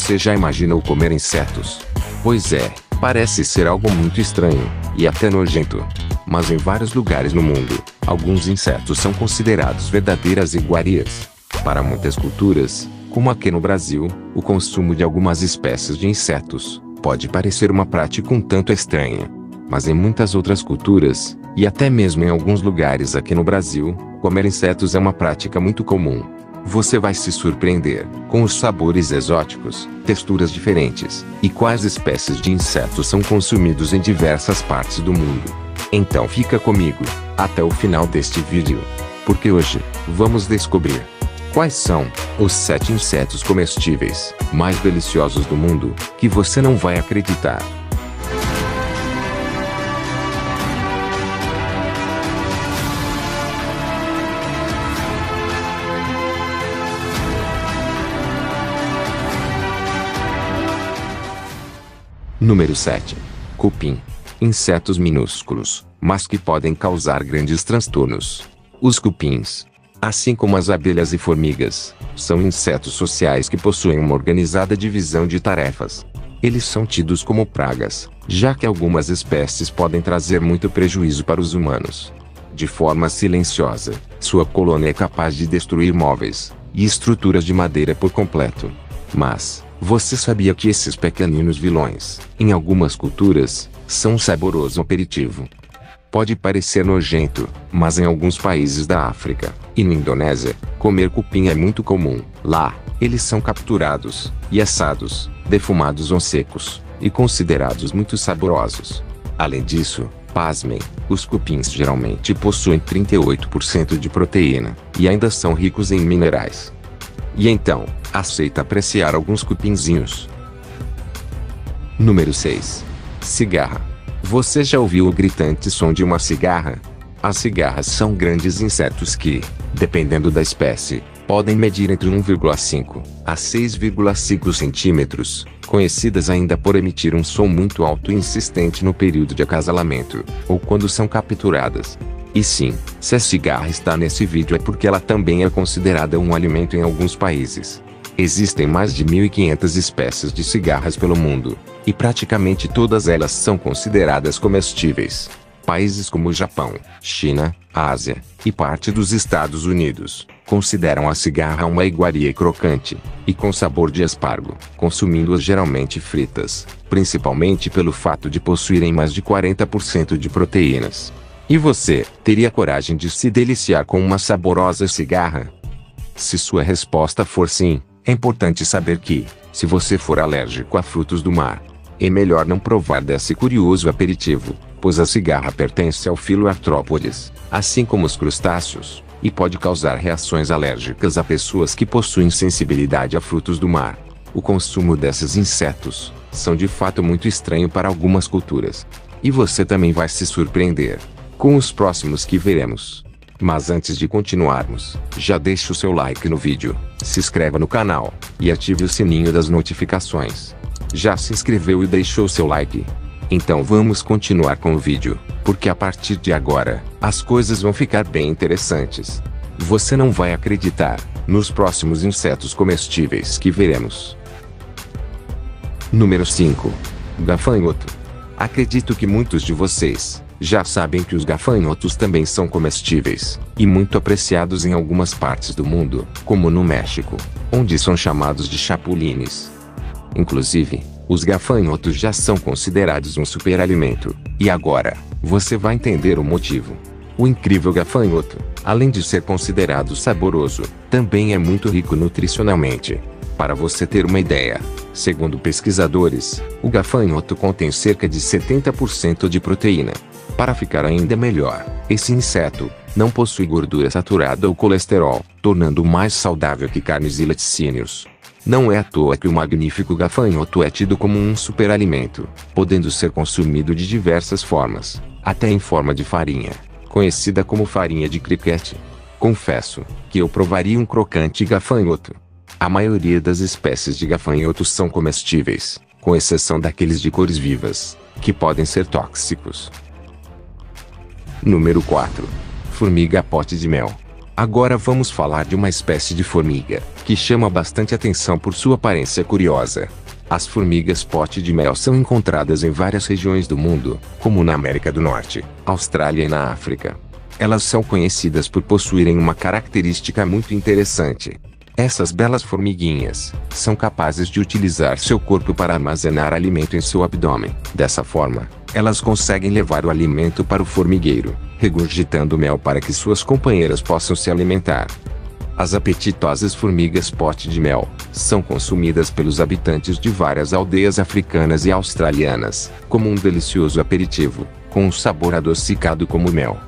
Você já imaginou comer insetos? Pois é, parece ser algo muito estranho, e até nojento. Mas em vários lugares no mundo, alguns insetos são considerados verdadeiras iguarias. Para muitas culturas, como aqui no Brasil, o consumo de algumas espécies de insetos pode parecer uma prática um tanto estranha. Mas em muitas outras culturas, e até mesmo em alguns lugares aqui no Brasil, comer insetos é uma prática muito comum. Você vai se surpreender com os sabores exóticos, texturas diferentes, e quais espécies de insetos são consumidos em diversas partes do mundo. Então fica comigo, até o final deste vídeo. Porque hoje, vamos descobrir quais são os 7 insetos comestíveis mais deliciosos do mundo, que você não vai acreditar. Número 7. Cupim. Insetos minúsculos, mas que podem causar grandes transtornos. Os cupins, assim como as abelhas e formigas, são insetos sociais que possuem uma organizada divisão de tarefas. Eles são tidos como pragas, já que algumas espécies podem trazer muito prejuízo para os humanos. De forma silenciosa, sua colônia é capaz de destruir móveis e estruturas de madeira por completo. Mas você sabia que esses pequeninos vilões, em algumas culturas, são um saboroso aperitivo? Pode parecer nojento, mas em alguns países da África e na Indonésia, comer cupim é muito comum. Lá, eles são capturados e assados, defumados ou secos, e considerados muito saborosos. Além disso, pasmem, os cupins geralmente possuem 38% de proteína, e ainda são ricos em minerais. E então, aceita apreciar alguns cupinzinhos. Número 6. Cigarra. Você já ouviu o gritante som de uma cigarra? As cigarras são grandes insetos que, dependendo da espécie, podem medir entre 1,5 a 6,5 centímetros, conhecidas ainda por emitir um som muito alto e insistente no período de acasalamento, ou quando são capturadas. E sim, se a cigarra está nesse vídeo é porque ela também é considerada um alimento em alguns países. Existem mais de 1.500 espécies de cigarras pelo mundo, e praticamente todas elas são consideradas comestíveis. Países como o Japão, China, Ásia e parte dos Estados Unidos consideram a cigarra uma iguaria crocante e com sabor de aspargo, consumindo-as geralmente fritas, principalmente pelo fato de possuírem mais de 40% de proteínas. E você, teria coragem de se deliciar com uma saborosa cigarra? Se sua resposta for sim, é importante saber que, se você for alérgico a frutos do mar, é melhor não provar desse curioso aperitivo, pois a cigarra pertence ao filo Arthropodes, assim como os crustáceos, e pode causar reações alérgicas a pessoas que possuem sensibilidade a frutos do mar. O consumo desses insetos são de fato muito estranho para algumas culturas. E você também vai se surpreender com os próximos que veremos. Mas antes de continuarmos, já deixe o seu like no vídeo, se inscreva no canal, e ative o sininho das notificações. Já se inscreveu e deixou seu like? Então vamos continuar com o vídeo, porque a partir de agora, as coisas vão ficar bem interessantes. Você não vai acreditar nos próximos insetos comestíveis que veremos. Número 5. Gafanhoto. Acredito que muitos de vocês já sabem que os gafanhotos também são comestíveis, e muito apreciados em algumas partes do mundo, como no México, onde são chamados de chapulines. Inclusive, os gafanhotos já são considerados um superalimento, e agora, você vai entender o motivo. O incrível gafanhoto, além de ser considerado saboroso, também é muito rico nutricionalmente. Para você ter uma ideia, segundo pesquisadores, o gafanhoto contém cerca de 70% de proteína. Para ficar ainda melhor, esse inseto não possui gordura saturada ou colesterol, tornando-o mais saudável que carnes e laticínios. Não é à toa que o magnífico gafanhoto é tido como um superalimento, podendo ser consumido de diversas formas, até em forma de farinha, conhecida como farinha de criquete. Confesso que eu provaria um crocante gafanhoto. A maioria das espécies de gafanhotos são comestíveis, com exceção daqueles de cores vivas, que podem ser tóxicos. Número 4. Formiga pote de mel. Agora vamos falar de uma espécie de formiga que chama bastante atenção por sua aparência curiosa. As formigas pote de mel são encontradas em várias regiões do mundo, como na América do Norte, Austrália e na África. Elas são conhecidas por possuírem uma característica muito interessante. Essas belas formiguinhas são capazes de utilizar seu corpo para armazenar alimento em seu abdômen. Dessa forma, elas conseguem levar o alimento para o formigueiro, regurgitando mel para que suas companheiras possam se alimentar. As apetitosas formigas pote de mel são consumidas pelos habitantes de várias aldeias africanas e australianas, como um delicioso aperitivo, com um sabor adocicado como mel.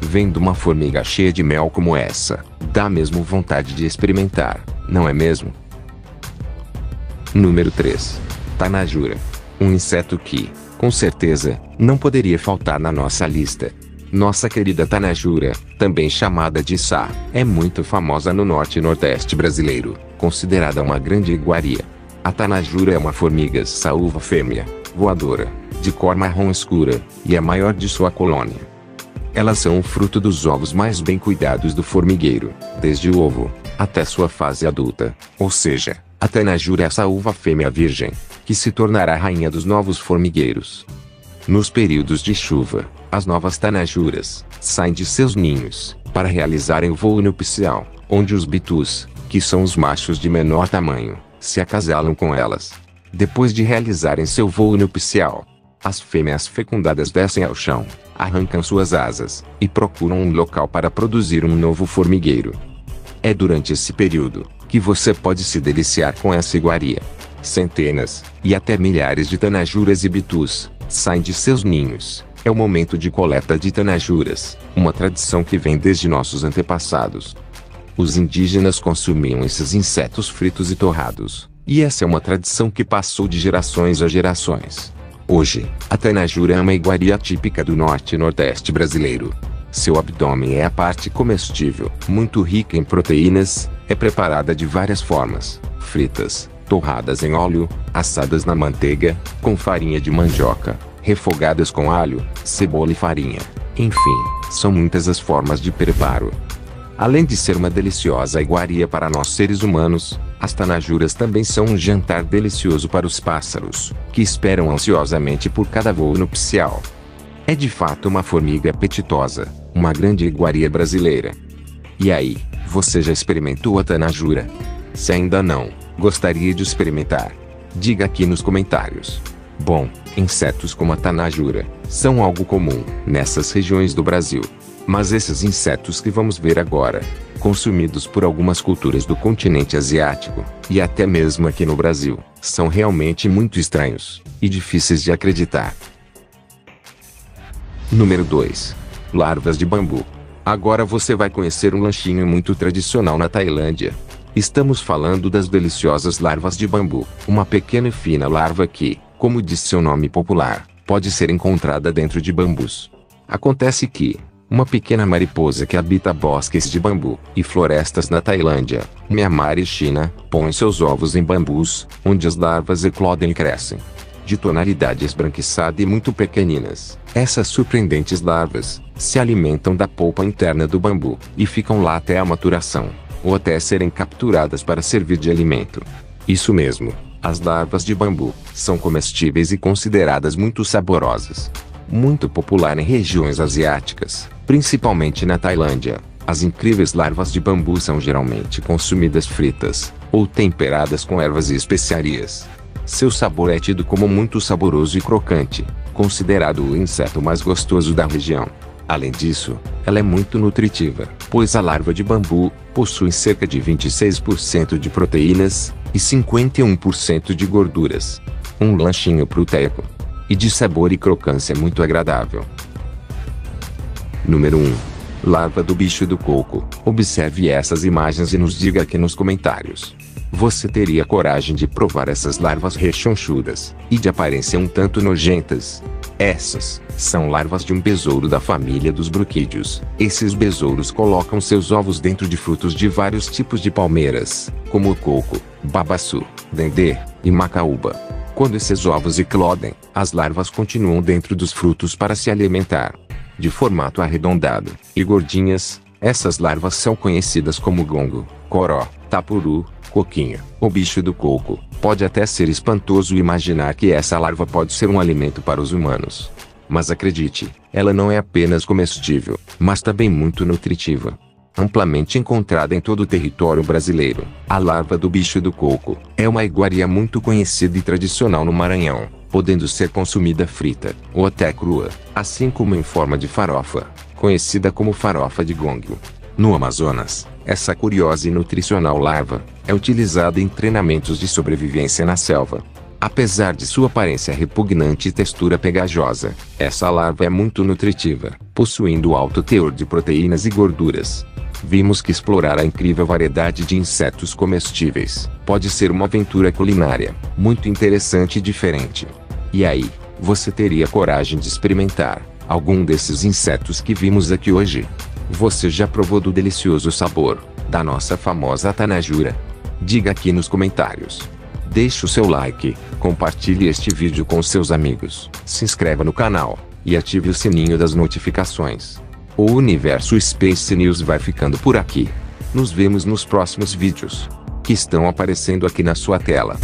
Vendo uma formiga cheia de mel como essa, dá mesmo vontade de experimentar, não é mesmo? Número 3. Tanajura. Um inseto que, com certeza, não poderia faltar na nossa lista. Nossa querida tanajura, também chamada de sá, é muito famosa no norte e nordeste brasileiro, considerada uma grande iguaria. A tanajura é uma formiga saúva fêmea, voadora, de cor marrom escura, e a maior de sua colônia. Elas são o fruto dos ovos mais bem cuidados do formigueiro, desde o ovo até sua fase adulta, ou seja, a tanajura é a saúva fêmea virgem, que se tornará a rainha dos novos formigueiros. Nos períodos de chuva, as novas tanajuras saem de seus ninhos para realizarem o voo nupcial, onde os bitus, que são os machos de menor tamanho, se acasalam com elas. Depois de realizarem seu voo nupcial, as fêmeas fecundadas descem ao chão, arrancam suas asas e procuram um local para produzir um novo formigueiro. É durante esse período que você pode se deliciar com essa iguaria. Centenas e até milhares de tanajuras e bitus saem de seus ninhos. É o momento de coleta de tanajuras, uma tradição que vem desde nossos antepassados. Os indígenas consumiam esses insetos fritos e torrados, e essa é uma tradição que passou de gerações a gerações. Hoje, a tanajura é uma iguaria típica do norte e nordeste brasileiro. Seu abdômen é a parte comestível, muito rica em proteínas, é preparada de várias formas: fritas, torradas em óleo, assadas na manteiga, com farinha de mandioca, refogadas com alho, cebola e farinha. Enfim, são muitas as formas de preparo. Além de ser uma deliciosa iguaria para nós seres humanos, as tanajuras também são um jantar delicioso para os pássaros, que esperam ansiosamente por cada voo nupcial. É de fato uma formiga apetitosa, uma grande iguaria brasileira. E aí, você já experimentou a tanajura? Se ainda não, gostaria de experimentar? Diga aqui nos comentários. Bom, insetos como a tanajura são algo comum nessas regiões do Brasil. Mas esses insetos que vamos ver agora, consumidos por algumas culturas do continente asiático, e até mesmo aqui no Brasil, são realmente muito estranhos e difíceis de acreditar. Número 2. Larvas de bambu. Agora você vai conhecer um lanchinho muito tradicional na Tailândia. Estamos falando das deliciosas larvas de bambu, uma pequena e fina larva que, como diz seu nome popular, pode ser encontrada dentro de bambus. Acontece que uma pequena mariposa que habita bosques de bambu e florestas na Tailândia, Myanmar e China, põe seus ovos em bambus, onde as larvas eclodem e crescem. De tonalidade esbranquiçada e muito pequeninas, essas surpreendentes larvas se alimentam da polpa interna do bambu e ficam lá até a maturação, ou até serem capturadas para servir de alimento. Isso mesmo, as larvas de bambu são comestíveis e consideradas muito saborosas. Muito popular em regiões asiáticas, principalmente na Tailândia, as incríveis larvas de bambu são geralmente consumidas fritas, ou temperadas com ervas e especiarias. Seu sabor é tido como muito saboroso e crocante, considerado o inseto mais gostoso da região. Além disso, ela é muito nutritiva, pois a larva de bambu possui cerca de 26% de proteínas e 51% de gorduras. Um lanchinho proteico e de sabor e crocância muito agradável. Número 1. Larva do bicho do coco. Observe essas imagens e nos diga aqui nos comentários. Você teria coragem de provar essas larvas rechonchudas e de aparência um tanto nojentas? Essas são larvas de um besouro da família dos bruquídeos. Esses besouros colocam seus ovos dentro de frutos de vários tipos de palmeiras, como o coco, babaçu, dendê e macaúba. Quando esses ovos eclodem, as larvas continuam dentro dos frutos para se alimentar. De formato arredondado e gordinhas, essas larvas são conhecidas como gongo, coró, tapuru, coquinho, o bicho do coco. Pode até ser espantoso imaginar que essa larva pode ser um alimento para os humanos. Mas acredite, ela não é apenas comestível, mas também muito nutritiva. Amplamente encontrada em todo o território brasileiro, a larva do bicho do coco é uma iguaria muito conhecida e tradicional no Maranhão, podendo ser consumida frita, ou até crua, assim como em forma de farofa, conhecida como farofa de gongo. No Amazonas, essa curiosa e nutricional larva é utilizada em treinamentos de sobrevivência na selva. Apesar de sua aparência repugnante e textura pegajosa, essa larva é muito nutritiva, possuindo alto teor de proteínas e gorduras. Vimos que explorar a incrível variedade de insetos comestíveis pode ser uma aventura culinária muito interessante e diferente. E aí, você teria coragem de experimentar algum desses insetos que vimos aqui hoje? Você já provou do delicioso sabor da nossa famosa tanajura? Diga aqui nos comentários. Deixe o seu like, compartilhe este vídeo com seus amigos, se inscreva no canal e ative o sininho das notificações. O Universo Space News vai ficando por aqui. Nos vemos nos próximos vídeos, que estão aparecendo aqui na sua tela.